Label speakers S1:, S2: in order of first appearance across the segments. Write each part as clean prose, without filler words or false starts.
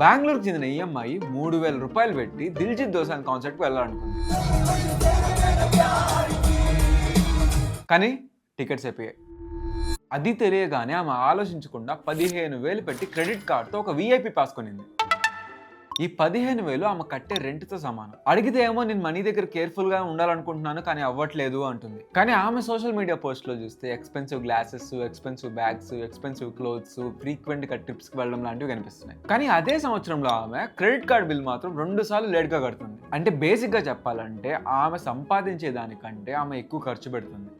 S1: బెంగళూరుకు చెందిన ఈ అమ్మాయి 3,000 రూపాయలు పెట్టి దిల్జిత్ దోసాంజ్ కాన్సర్ట్కి వెళ్ళాలనుకుంది. కానీ టికెట్స్ అయిపోయాయి. అది తెలియగానే ఆమె ఆలోచించకుండా 15,000 పెట్టి క్రెడిట్ కార్డ్తో ఒక VIP పాస్ కొనింది. ఈ 15,000 ఆమె కట్టే రెంట్తో సమానం. అడిగితే ఏమో నేను మనీ దగ్గర కేర్ఫుల్గా ఉండాలనుకుంటున్నాను కానీ అవ్వట్లేదు అంటుంది. కానీ ఆమె సోషల్ మీడియా పోస్ట్లో చూస్తే expensive glasses, expensive bags, expensive clothes, ఫ్రీక్వెంట్గా ట్రిప్స్కి వెళ్ళడం లాంటివి కనిపిస్తున్నాయి. కానీ అదే సంవత్సరంలో ఆమె క్రెడిట్ కార్డ్ బిల్ మాత్రం 2 సార్లు లేట్గా కడుతుంది. అంటే బేసిక్గా చెప్పాలంటే ఆమె సంపాదించే దానికంటే ఆమె ఎక్కువ ఖర్చు పెడుతుంది.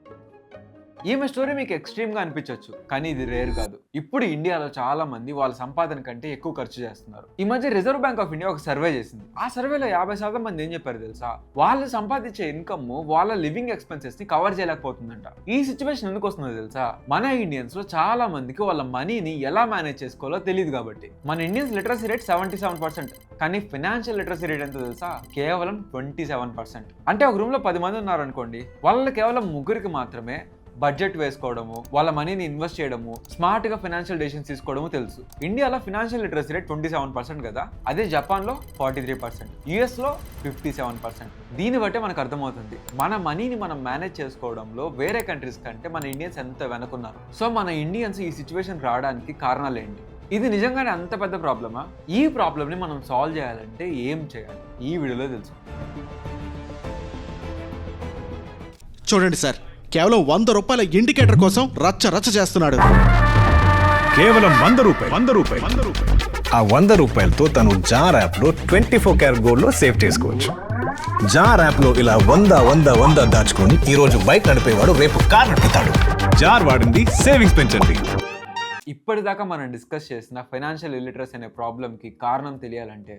S1: ఈమె స్టోరీ మీకు ఎక్స్ట్రీమ్గా అనిపించవచ్చు, కానీ ఇది రేర్ కాదు. ఇప్పుడు ఇండియాలో చాలా మంది వాళ్ళ సంపాదన కంటే ఎక్కువ ఖర్చు చేస్తున్నారు. ఈ మధ్య రిజర్వ్ బ్యాంక్ ఆఫ్ ఇండియా ఒక సర్వే చేసింది. ఆ సర్వేలో 50% మంది ఏం చెప్పారు తెలుసా? వాళ్ళు సంపాదించే ఇన్కమ్ వాళ్ళ లివింగ్ ఎక్స్పెన్సెస్ ని కవర్ చేయలేకపోతుందంట. ఈ సిచ్యువేషన్ ఎందుకు వస్తుందో తెలుసా? మన ఇండియన్స్ లో చాలా మందికి వాళ్ళ మనీని ఎలా మేనేజ్ చేసుకోవాలో తెలియదు కాబట్టి. మన ఇండియన్స్ లిటరసీ రేట్ 77%, కానీ ఫైనాన్షియల్ లిటరసీ రేట్ ఎంత తెలుసా? కేవలం 27%. అంటే ఒక రూమ్ లో 10 మంది ఉన్నారనుకోండి, వాళ్ళ కేవలం 3కి మాత్రమే బడ్జెట్ వేసుకోవడము, వాళ్ళ మనీని ఇన్వెస్ట్ చేయడము, స్మార్ట్ గా ఫైనాన్షియల్ డెసిషన్స్ తీసుకోవడము తెలుసు. ఇండియాలో ఫైనాన్షియల్ లిటరసీ రేట్ 27% కదా, అదే జపాన్ లో 43%, US లో 57%. దీన్ని బట్టే మనకు అర్థమవుతుంది మన మనీని మనం మేనేజ్ చేసుకోవడంలో వేరే కంట్రీస్ కంటే మన ఇండియన్స్ ఎంత వెనుకున్నారు. సో మన ఇండియన్స్ ఈ సిచ్యువేషన్ రావడానికి కారణాలు ఏంటి? ఇది నిజంగానే అంత పెద్ద ప్రాబ్లమా? ఈ ప్రాబ్లమ్ని మనం సాల్వ్ చేయాలంటే ఏం చేయాలి? ఈ వీడియోలో తెలుసు.
S2: చూడండి సార్, కేవలం 100 రూపాయల ఇండికేటర్ కోసం రచ్చ చేస్తున్నాడు.
S3: కేవలం 100 రూపాయలు.
S4: ఆ 100 రూపాయలతో తను జార్ యాప్లో 24 క్యారెట్ గోల్డ్లో సేవ్ చేసుకోవచ్చు. జార్ యాప్లో ఇలా 100 దాచుకొని ఈరోజు బైక్ నడిపేవాడు రేపు కార్ నడుపుతాడు.
S3: జార్ వాడింది సేవింగ్స్ పెంచండి.
S1: ఇప్పటిదాకా మనం డిస్కస్ చేసిన ఫైనాన్షియల్ ఇల్లిటరసీ అనే ప్రాబ్లంకి కారణం తెలియాలంటే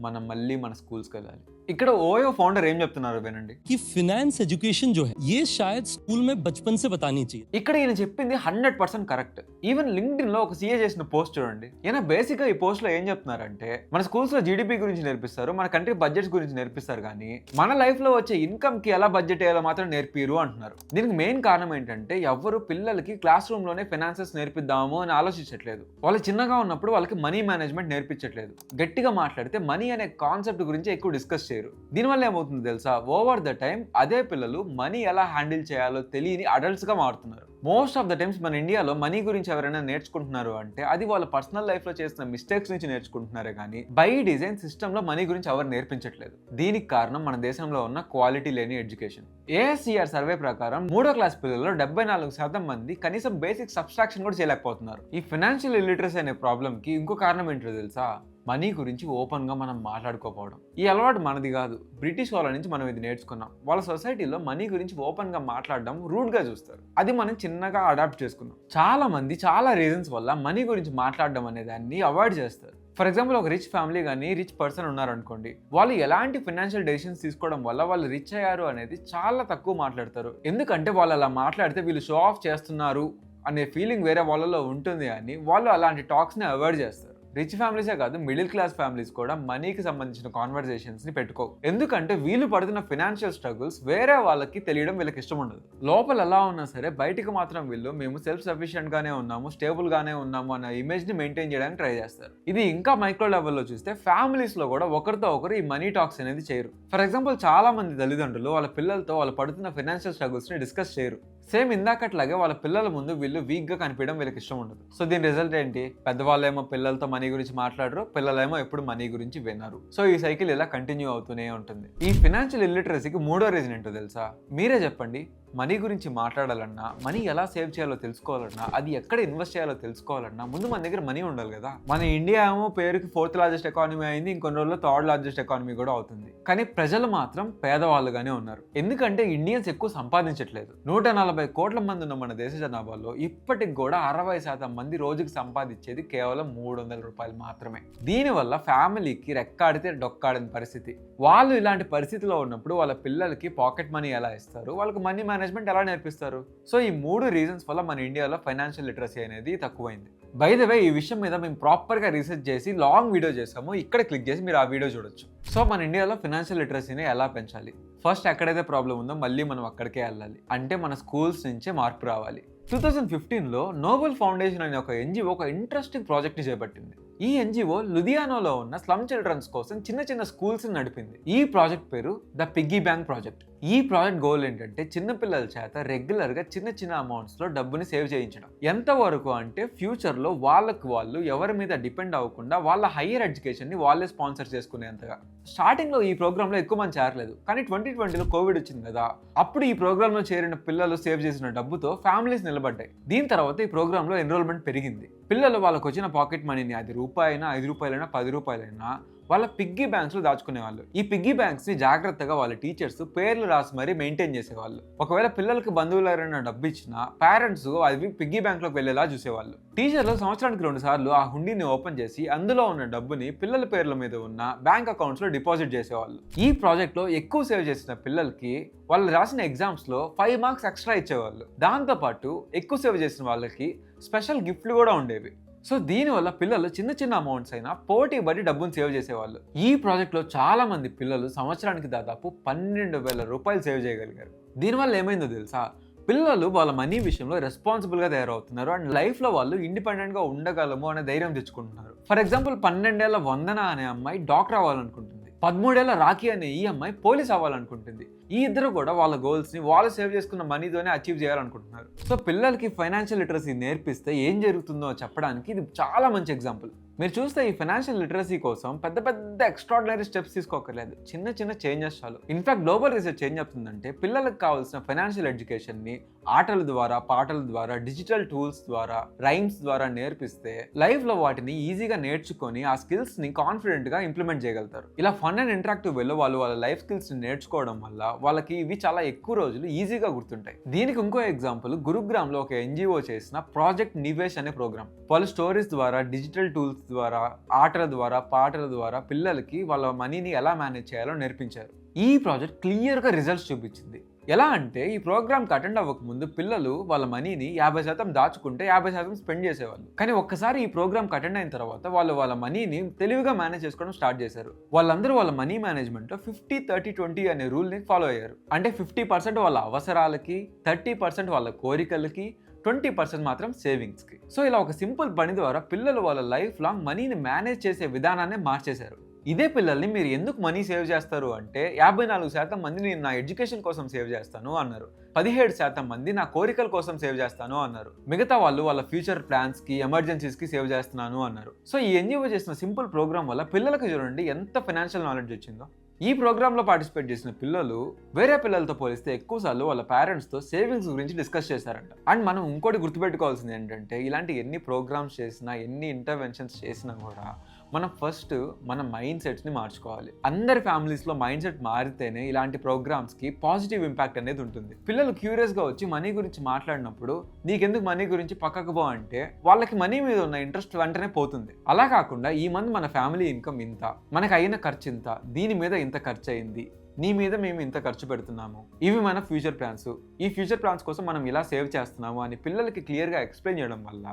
S1: మనం మళ్ళీ మన స్కూల్స్కి వెళ్ళాలి. ఇక్కడ ఓయో ఫౌండర్ ఏం చెప్తున్నారు వినండి.
S5: कि फाइनेंस एजुकेशन जो है ये शायद स्कूल में बचपन से बतानी चाहिए.
S1: ఇక్కడ ఈయన చెప్పింది 100% కరెక్ట్. ఈవెన్ లింక్డ్ఇన్ లో ఒక సీఏ చేసిన పోస్ట్ చూడండి. ఈయన బేసిక్ గా ఈ పోస్ట్ లో ఏం చెప్తున్నారంటే, మన స్కూల్స్ లో జీడిపి గురించి నేర్పిస్తారు, మన కంట్రీ బడ్జెట్స్ గురించి నేర్పిస్తారు, కానీ మన లైఫ్ లో వచ్చే ఇన్కమ్ కి ఎలా బడ్జెట్ వేయాలో మాత్రం నేర్పిరు అంటున్నారు. దీనికి మెయిన్ కారణం ఏంటంటే ఎవరు పిల్లలకి క్లాస్ రూమ్ లోనే ఫైనాన్సెస్ నేర్పిద్దాము అని ఆలోచించట్లేదు. వాళ్ళు చిన్నగా ఉన్నప్పుడు వాళ్ళకి మనీ మేనేజ్మెంట్ నేర్పించట్లేదు. గట్టిగా మాట్లాడితే మనీ అనే కాన్సెప్ట్ గురించి ఎక్కువ డిస్కస్ చేయరు. దీనివల్ల ఏమవుతుంది తెలుసా? ఓవర్ ద టైం అదే పిల్లలు మనీ ఎలా హ్యాండిల్ చేయాలో తెలియని అడల్ట్స్ గా మారుతున్నారు. మోస్ట్ ఆఫ్ ద టైమ్స్ మన ఇండియాలో మనీ గురించి ఎవరైనా నేర్చుకుంటున్నారు అంటే అది వాళ్ళ పర్సనల్ లైఫ్ లో చేసిన మిస్టేక్స్ నుంచి నేర్చుకుంటున్నారే కానీ బై డిజైన్ సిస్టమ్ లో మనీ గురించి ఎవరు నేర్పించట్లేదు. దీనికి కారణం మన దేశంలో ఉన్న క్వాలిటీ లేని ఎడ్యుకేషన్. ASCR సర్వే ప్రకారం 3వ క్లాస్ పిల్లల్లో 74% మంది కనీసం బేసిక్ సబ్స్ట్రాక్షన్ కూడా చేయలేకపోతున్నారు. ఈ ఫైనాన్షియల్ ఇల్లిటరసీ అనే ప్రాబ్లం కి ఇంకో కారణం ఏంటో తెలుసా? మనీ గురించి ఓపెన్ గా మనం మాట్లాడుకోకపోవడం. ఈ అలవాటు మనది కాదు, బ్రిటిష్ వాళ్ళ నుంచి మనం ఇది నేర్చుకున్నాం. వాళ్ళ సొసైటీలో మనీ గురించి ఓపెన్ గా మాట్లాడడం రూడ్ గా చూస్తారు. అది మనం చిన్నగా అడాప్ట్ చేసుకున్నాం. చాలా మంది చాలా రీజన్స్ వల్ల మనీ గురించి మాట్లాడడం అనే దాన్ని అవాయిడ్ చేస్తారు. ఫర్ ఎగ్జాంపుల్, ఒక రిచ్ ఫ్యామిలీ కానీ రిచ్ పర్సన్ ఉన్నారనుకోండి, వాళ్ళు ఎలాంటి ఫైనాన్షియల్ డెసిషన్స్ తీసుకోవడం వల్ల వాళ్ళు రిచ్ అయ్యారు అనేది చాలా తక్కువ మాట్లాడతారు. ఎందుకంటే వాళ్ళు అలా మాట్లాడితే వీళ్ళు షో ఆఫ్ చేస్తున్నారు అనే ఫీలింగ్ వేరే వాళ్ళలో ఉంటుంది అని వాళ్ళు అలాంటి టాక్స్ని అవాయిడ్ చేస్తారు. రిచ్ ఫ్యామిలీసే కాదు, మిడిల్ క్లాస్ ఫ్యామిలీస్ కూడా మనీకి సంబంధించిన కాన్వర్సేషన్స్ ని పెట్టుకోవు. ఎందుకంటే వీళ్ళు పడుతున్న ఫైనాన్షియల్ స్ట్రగుల్స్ వేరే వాళ్ళకి తెలియడం వీళ్ళకి ఇష్టం ఉండదు. లోపల ఎలా ఉన్నా సరే బయటికి మాత్రం వీళ్ళు మేము సెల్ఫ్ సఫిషియెంట్ గానే ఉన్నాము, స్టేబుల్ గానే ఉన్నాము అన్న ఇమేజ్ ని మెయింటైన్ చేయడానికి ట్రై చేస్తారు. ఇది ఇంకా మైక్రో లెవెల్లో చూస్తే ఫ్యామిలీస్ లో కూడా ఒకరితో ఒకరు ఈ మనీ టాక్స్ అనేది చేయరు. ఫర్ ఎగ్జాంపుల్, చాలా మంది తల్లిదండ్రులు వాళ్ళ పిల్లలతో వాళ్ళు పడుతున్న ఫైనాన్షియల్ స్ట్రగుల్స్ ని డిస్కస్ చేయరు. సేమ్ ఇందాకట్లాగే వాళ్ళ పిల్లల ముందు వీళ్ళు వీక్ గా కనిపించడం వీళ్ళకి ఇష్టం ఉండదు. సో దీని రిజల్ట్ ఏంటి? పెద్దవాళ్ళేమో పిల్లలతో మనీ గురించి మాట్లాడరు, పిల్లలేమో ఎప్పుడు మనీ గురించి వినరు. సో ఈ సైకిల్ ఇలా కంటిన్యూ అవుతూనే ఉంటుంది. ఈ ఫైనాన్షియల్ ఇల్లిటరసీకి 3వ రీజన్ ఏంటో తెలుసా? మీరే చెప్పండి. మనీ గురించి మాట్లాడాలన్నా, మనీ ఎలా సేవ్ చేయాలో తెలుసుకోవాలన్నా, అది ఎక్కడ ఇన్వెస్ట్ చేయాలో తెలుసుకోవాలన్నా ముందు మన దగ్గర మనీ ఉండాలి కదా. మన ఇండియా ఏమో పేరుకి 4th లార్జెస్ట్ ఎకానమీ అయింది, ఇంకొన్ని రోజుల్లో 3rd లార్జెస్ట్ ఎకానమీ కూడా అవుతుంది. కానీ ప్రజలు మాత్రం పేదవాళ్ళుగానే ఉన్నారు. ఎందుకంటే ఇండియన్స్ ఎక్కువ సంపాదించట్లేదు. 140 కోట్ల మంది ఉన్న మన దేశ జనాభాలో ఇప్పటికి కూడా 60% మంది రోజుకి సంపాదించేది కేవలం 300 రూపాయలు మాత్రమే. దీనివల్ల ఫ్యామిలీకి రెక్కాడితే డొక్కాడని పరిస్థితి. వాళ్ళు ఇలాంటి పరిస్థితిలో ఉన్నప్పుడు వాళ్ళ పిల్లలకి పాకెట్ మనీ ఎలా ఇస్తారు, వాళ్ళకి మనీ మేనేజ్మెంట్ ఎలా నేర్పిస్తారు? సో ఈ 3 రీజన్స్ వల్ల మన ఇండియాలో ఫైనాన్షియల్ లిటరసీ అనేది తక్కువైంది. బై ద వే, ఈ విషయం మీద మేము ప్రాపర్గా రీసెర్చ్ చేసి లాంగ్ వీడియో చేసాము. ఇక్కడ క్లిక్ చేసి మీరు ఆ వీడియో చూడొచ్చు. సో మన ఇండియాలో ఫైనాన్షియల్ లిటరసీని ఎలా పెంచాలి? ఫస్ట్ ఎక్కడైతే ప్రాబ్లం ఉందో మళ్ళీ మనం అక్కడికే వెళ్ళాలి. అంటే మన స్కూల్స్ నుంచే మార్పు రావాలి. 2015లో నోబెల్ ఫౌండేషన్ అనే ఒక NGO ఒక ఇంట్రెస్టింగ్ ప్రాజెక్ట్ని చేపట్టింది. ఈ ఎన్జిఓ లుధియానాలో ఉన్న స్లమ్ చిల్డ్రన్స్ కోసం చిన్న చిన్న స్కూల్స్ నడిపింది. ఈ ప్రాజెక్ట్ పేరు ద పిగ్గీ బ్యాంక్ ప్రాజెక్ట్. ఈ ప్రాజెక్ట్ గోల్ ఏంటంటే చిన్నపిల్లల చేత రెగ్యులర్ గా చిన్న చిన్న అమౌంట్స్ లో డబ్బుని సేవ్ చేయించడం. ఎంత వరకు అంటే ఫ్యూచర్ లో వాళ్ళు ఎవరి మీద డిపెండ్ అవ్వకుండా వాళ్ళ హైయర్ ఎడ్యుకేషన్ ని వాళ్ళే స్పాన్సర్ చేసుకునేంతగా. స్టార్టింగ్ లో ఈ ప్రోగ్రామ్ లో ఎక్కువ మంది చేరలేదు, కానీ 2020లో కోవిడ్ వచ్చింది కదా, అప్పుడు ఈ ప్రోగ్రామ్ లో చేరిన పిల్లలు సేవ్ చేసిన డబ్బుతో ఫ్యామిలీస్ నిలబడ్డాయి. దీని తర్వాత ఈ ప్రోగ్రామ్ లో ఎన్రోల్మెంట్ పెరిగింది. పిల్లలు వాళ్ళకు వచ్చిన పాకెట్ మనీని, అది రూపాయైనా, 5 రూపాయలైనా, 10 రూపాయలైనా వాళ్ళ పిగ్గీ బ్యాంక్స్ లో దాచుకునేవాళ్ళు. ఈ పిగ్గీ బ్యాంక్స్ ని జాగ్రత్తగా వాళ్ళ టీచర్స్ పేర్లు రాసి మరీ మెయింటైన్ చేసేవాళ్ళు. ఒకవేళ పిల్లలకి బంధువులు ఎవరైనా డబ్బు ఇచ్చినా పేరెంట్స్ అవి పిగ్గీ బ్యాంక్ లోకి వెళ్ళేలా చూసేవాళ్ళు. టీచర్లు సంవత్సరానికి 2 సార్లు ఆ హుండీని ఓపెన్ చేసి అందులో ఉన్న డబ్బుని పిల్లల పేర్ల మీద ఉన్న బ్యాంక్ అకౌంట్స్ లో డిపాజిట్ చేసేవాళ్ళు. ఈ ప్రాజెక్ట్ లో ఎక్కువ సేవ్ చేసిన పిల్లలకి వాళ్ళు రాసిన ఎగ్జామ్స్ లో 5 మార్క్స్ ఎక్స్ట్రా ఇచ్చేవాళ్ళు. దాంతో పాటు ఎక్కువ సేవ్ చేసిన వాళ్ళకి స్పెషల్ గిఫ్ట్లు కూడా ఉండేవి. సో దీనివల్ల పిల్లలు చిన్న చిన్న అమౌంట్స్ అయినా పోటీ పడి డబ్బును సేవ్ చేసేవాళ్ళు. ఈ ప్రాజెక్ట్లో చాలా మంది పిల్లలు సంవత్సరానికి దాదాపు 12,000 రూపాయలు సేవ్ చేయగలిగారు. దీనివల్ల ఏమైందో తెలుసా, పిల్లలు వాళ్ళ మనీ విషయంలో రెస్పాన్సిబుల్గా తయారవుతున్నారు అండ్ లైఫ్లో వాళ్ళు ఇండిపెండెంట్గా ఉండగలము అనే ధైర్యం తెచ్చుకుంటున్నారు. ఫర్ ఎగ్జాంపుల్ 12 ఏళ్ల వందన అనే అమ్మాయి డాక్టర్ అవ్వాలనుకుంటుంది. 13 ఏళ్ల రాఖీ అనే ఈ అమ్మాయి పోలీస్ అవ్వాలనుకుంటుంది. ఈ ఇద్దరు కూడా వాళ్ళ గోల్స్ని వాళ్ళు సేవ్ చేసుకున్న మనీతోనే అచీవ్ చేయాలనుకుంటున్నారు. సో పిల్లలకి ఫైనాన్షియల్ లిటరసీ నేర్పిస్తే ఏం జరుగుతుందో చెప్పడానికి ఇది చాలా మంచి ఎగ్జాంపుల్. మీరు చూస్తే ఈ ఫైనాన్షియల్ లిటరసీ కోసం పెద్ద పెద్ద ఎక్స్ట్రాడినరీ స్టెప్స్ తీసుకోకర్లేదు, చిన్న చిన్న చేంజెస్ చాలు. ఇన్ఫాక్ట్ గ్లోబల్ రీసెర్చ్ ఏం చెప్తుందంటే పిల్లలకు కావాల్సిన ఫైనాన్షియల్ ఎడ్యుకేషన్ని ఆటల ద్వారా, పాటల ద్వారా, డిజిటల్ టూల్స్ ద్వారా, రైమ్స్ ద్వారా నేర్పిస్తే లైఫ్లో వాటిని ఈజీగా నేర్చుకొని ఆ స్కిల్స్ని కాన్ఫిడెంట్గా ఇంప్లిమెంట్ చేయగలుగుతారు. ఇలా ఫన్ అండ్ ఇంటరాక్టివ్ వేలో వాళ్ళు వాళ్ళ లైఫ్ స్కిల్స్ని నేర్చుకోవడం వల్ల వాళ్ళకి ఇవి చాలా ఎక్కువ రోజులు ఈజీగా గుర్తుంటాయి. దీనికి ఇంకో ఎగ్జాంపుల్ గురుగ్రామ్లో ఒక ఎన్జిఓ చేసిన ప్రాజెక్ట్ నివేష్ అనే ప్రోగ్రామ్. వాళ్ళ స్టోరీస్ ద్వారా, డిజిటల్ టూల్స్ ద్వారా, ఆటల ద్వారా, పాటల ద్వారా పిల్లలకి వాళ్ళ మనీని ఎలా మేనేజ్ చేయాలో నేర్పించారు. ఈ ప్రాజెక్ట్ క్లియర్గా రిజల్ట్స్ చూపించింది. ఎలా అంటే ఈ ప్రోగ్రామ్కి అటెండ్ అవ్వకముందు పిల్లలు వాళ్ళ మనీని 50% దాచుకుంటే 50% స్పెండ్ చేసేవాళ్ళు. కానీ ఒక్కసారి ఈ ప్రోగ్రామ్కి అటెండ్ అయిన తర్వాత వాళ్ళ మనీని తెలివిగా మేనేజ్ చేసుకోవడం స్టార్ట్ చేశారు. వాళ్ళందరూ వాళ్ళ మనీ మేనేజ్మెంట్లో 50-30-20 అనే రూల్ని ఫాలో అయ్యారు. అంటే 50% వాళ్ళ అవసరాలకి, 30% వాళ్ళ కోరికలకి, 20% మాత్రం సేవింగ్స్కి. సో ఇలా ఒక సింపుల్ పని ద్వారా పిల్లలు వాళ్ళ లైఫ్ లాంగ్ మనీని మేనేజ్ చేసే విధానాన్ని మార్చేశారు. ఇదే పిల్లల్ని మీరు ఎందుకు మనీ సేవ్ చేస్తారు అంటే 54% మంది నేను నా ఎడ్యుకేషన్ కోసం సేవ్ చేస్తాను అన్నారు. 17% మంది నా కోరికల కోసం సేవ్ చేస్తాను అన్నారు. మిగతా వాళ్ళు వాళ్ళ ఫ్యూచర్ ప్లాన్స్కి, ఎమర్జెన్సీస్కి సేవ్ చేస్తున్నాను అన్నారు. సో ఈ ఎన్జిఓ చేసిన సింపుల్ ప్రోగ్రామ్ వల్ల పిల్లలకి చూడండి ఎంత ఫైనాన్షియల్ నాలెడ్జ్ వచ్చిందో. ఈ ప్రోగ్రాంలో పార్టిసిపేట్ చేసిన పిల్లలు వేరే పిల్లలతో పోలిస్తే ఎక్కువసార్లు వాళ్ళ పేరెంట్స్తో సేవింగ్స్ గురించి డిస్కస్ చేశారంట. అండ్ మనం ఇంకోటి గుర్తుపెట్టుకోవాల్సింది ఏంటంటే ఇలాంటి ఎన్ని ప్రోగ్రామ్స్ చేసినా, ఎన్ని ఇంటర్వెన్షన్స్ చేసినా కూడా మనం ఫస్ట్ మన మైండ్ సెట్స్ని మార్చుకోవాలి. అందరి ఫ్యామిలీస్లో మైండ్ సెట్ మారితేనే ఇలాంటి ప్రోగ్రామ్స్కి పాజిటివ్ ఇంపాక్ట్ అనేది ఉంటుంది. పిల్లలు క్యూరియస్గా వచ్చి మనీ గురించి మాట్లాడినప్పుడు నీకెందుకు మనీ గురించి పక్కకు పో అంటే వాళ్ళకి మనీ మీద ఉన్న ఇంట్రెస్ట్ వెంటనే పోతుంది. అలా కాకుండా ఈ మంత్ మన ఫ్యామిలీ ఇన్కమ్ ఇంత, మనకు అయిన ఖర్చు ఇంత, దీని మీద ఇంత ఖర్చు అయింది, నీ మీద మేము ఇంత ఖర్చు పెడుతున్నాము, ఇవి మన ఫ్యూచర్ ప్లాన్స్, ఈ ఫ్యూచర్ ప్లాన్స్ కోసం మనం ఇలా సేవ్ చేస్తున్నాము అని పిల్లలకి క్లియర్గా ఎక్స్ప్లెయిన్ చేయడం వల్ల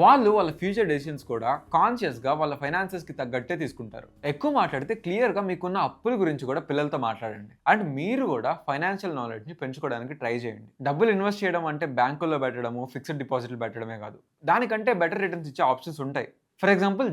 S1: వాళ్ళు వాళ్ళ ఫ్యూచర్ డెసిషన్స్ కూడా కాన్షియస్గా వాళ్ళ ఫైనాన్సెస్కి తగ్గట్టే తీసుకుంటారు. ఎక్కువ మాట్లాడితే క్లియర్గా మీకున్న అప్పుల గురించి కూడా పిల్లలతో మాట్లాడండి. అండ్ మీరు కూడా ఫైనాన్షియల్ నాలెడ్జ్ని పెంచుకోవడానికి ట్రై చేయండి. డబ్బులు ఇన్వెస్ట్ చేయడం అంటే బ్యాంకుల్లో పెట్టడము, ఫిక్స్డ్ డిపాజిట్లు పెట్టడమే కాదు, దానికంటే బెటర్ రిటర్న్స్ ఇచ్చే ఆప్షన్స్ ఉంటాయి. ఫర్ ఎగ్జాంపుల్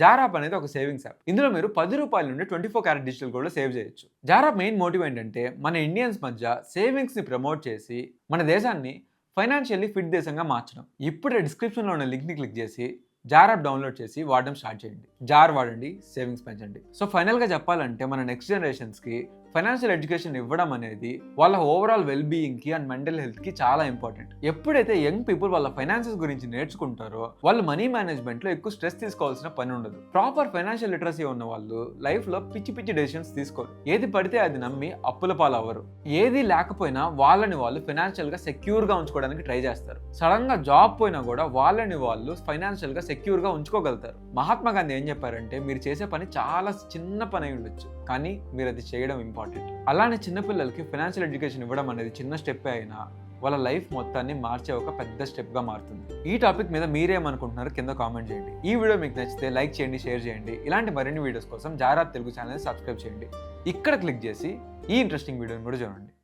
S1: జారాప్ అనేది ఒక సేవింగ్స్ యాప్. ఇందులో మీరు 10 రూపాయల నుండి 24 క్యారెట్ డిజిటల్ గోల్డ్ సేవ్ చేయొచ్చు. జారాప్ మెయిన్ మోటివ్ ఏంటంటే మన ఇండియన్స్ మధ్య సేవింగ్స్ని ప్రమోట్ చేసి మన దేశాన్ని ఫైనాన్షియల్లీ ఫిట్ దేశంగా మార్చడం. ఇప్పుడే డిస్క్రిప్షన్లో ఉన్న లింక్ని క్లిక్ చేసి జార్ యాప్ డౌన్లోడ్ చేసి వాడడం స్టార్ట్ చేయండి. జార్ వాడండి, సేవింగ్స్ పెంచండి. సో ఫైనల్గా చెప్పాలంటే మన నెక్స్ట్ జనరేషన్స్కి ఫైనాన్షియల్ ఎడ్యుకేషన్ ఇవ్వడం అనేది వాళ్ళ ఓవరాల్ వెల్ బీయింగ్కి అండ్ మెంటల్ హెల్త్కి చాలా ఇంపార్టెంట్. ఎప్పుడైతే యంగ్ పీపుల్ వాళ్ళ ఫైనాన్సెస్ గురించి నేర్చుకుంటారో వాళ్ళు మనీ మేనేజ్మెంట్లో ఎక్కువ స్ట్రెస్ తీసుకోవాల్సిన పని ఉండదు. ప్రాపర్ ఫైనాన్షియల్ లిటరసీ ఉన్న వాళ్ళు లైఫ్లో పిచ్చి పిచ్చి డెసిషన్స్ తీసుకోరు. ఏది పడితే అది నమ్మి అప్పుల పాలు అవ్వరు. ఏది లేకపోయినా వాళ్ళని వాళ్ళు ఫైనాన్షియల్గా సెక్యూర్గా ఉంచుకోవడానికి ట్రై చేస్తారు. సడన్గా జాబ్ పోయినా కూడా వాళ్ళని వాళ్ళు ఫైనాన్షియల్గా సెక్యూర్గా ఉంచుకోగలుగుతారు. మహాత్మా గాంధీ ఏం చెప్పారంటే మీరు చేసే పని చాలా చిన్న పని అయి ఉండొచ్చు, కానీ మీరు అది చేయడం ఇంపార్టెంట్. అలానే చిన్నపిల్లలకి ఫైనాన్షియల్ ఎడ్యుకేషన్ ఇవ్వడం అనేది చిన్న స్టెప్ అయినా వాళ్ళ లైఫ్ మొత్తాన్ని మార్చే ఒక పెద్ద స్టెప్గా మారుతుంది. ఈ టాపిక్ మీద మీరేమనుకుంటున్నారు కింద కామెంట్ చేయండి. ఈ వీడియో మీకు నచ్చితే లైక్ చేయండి, షేర్ చేయండి. ఇలాంటి మరిన్ని వీడియోస్ కోసం జారాప్ తెలుగు ఛానల్ సబ్స్క్రైబ్ చేయండి. ఇక్కడ క్లిక్ చేసి ఈ ఇంట్రెస్టింగ్ వీడియోని కూడా చూడండి.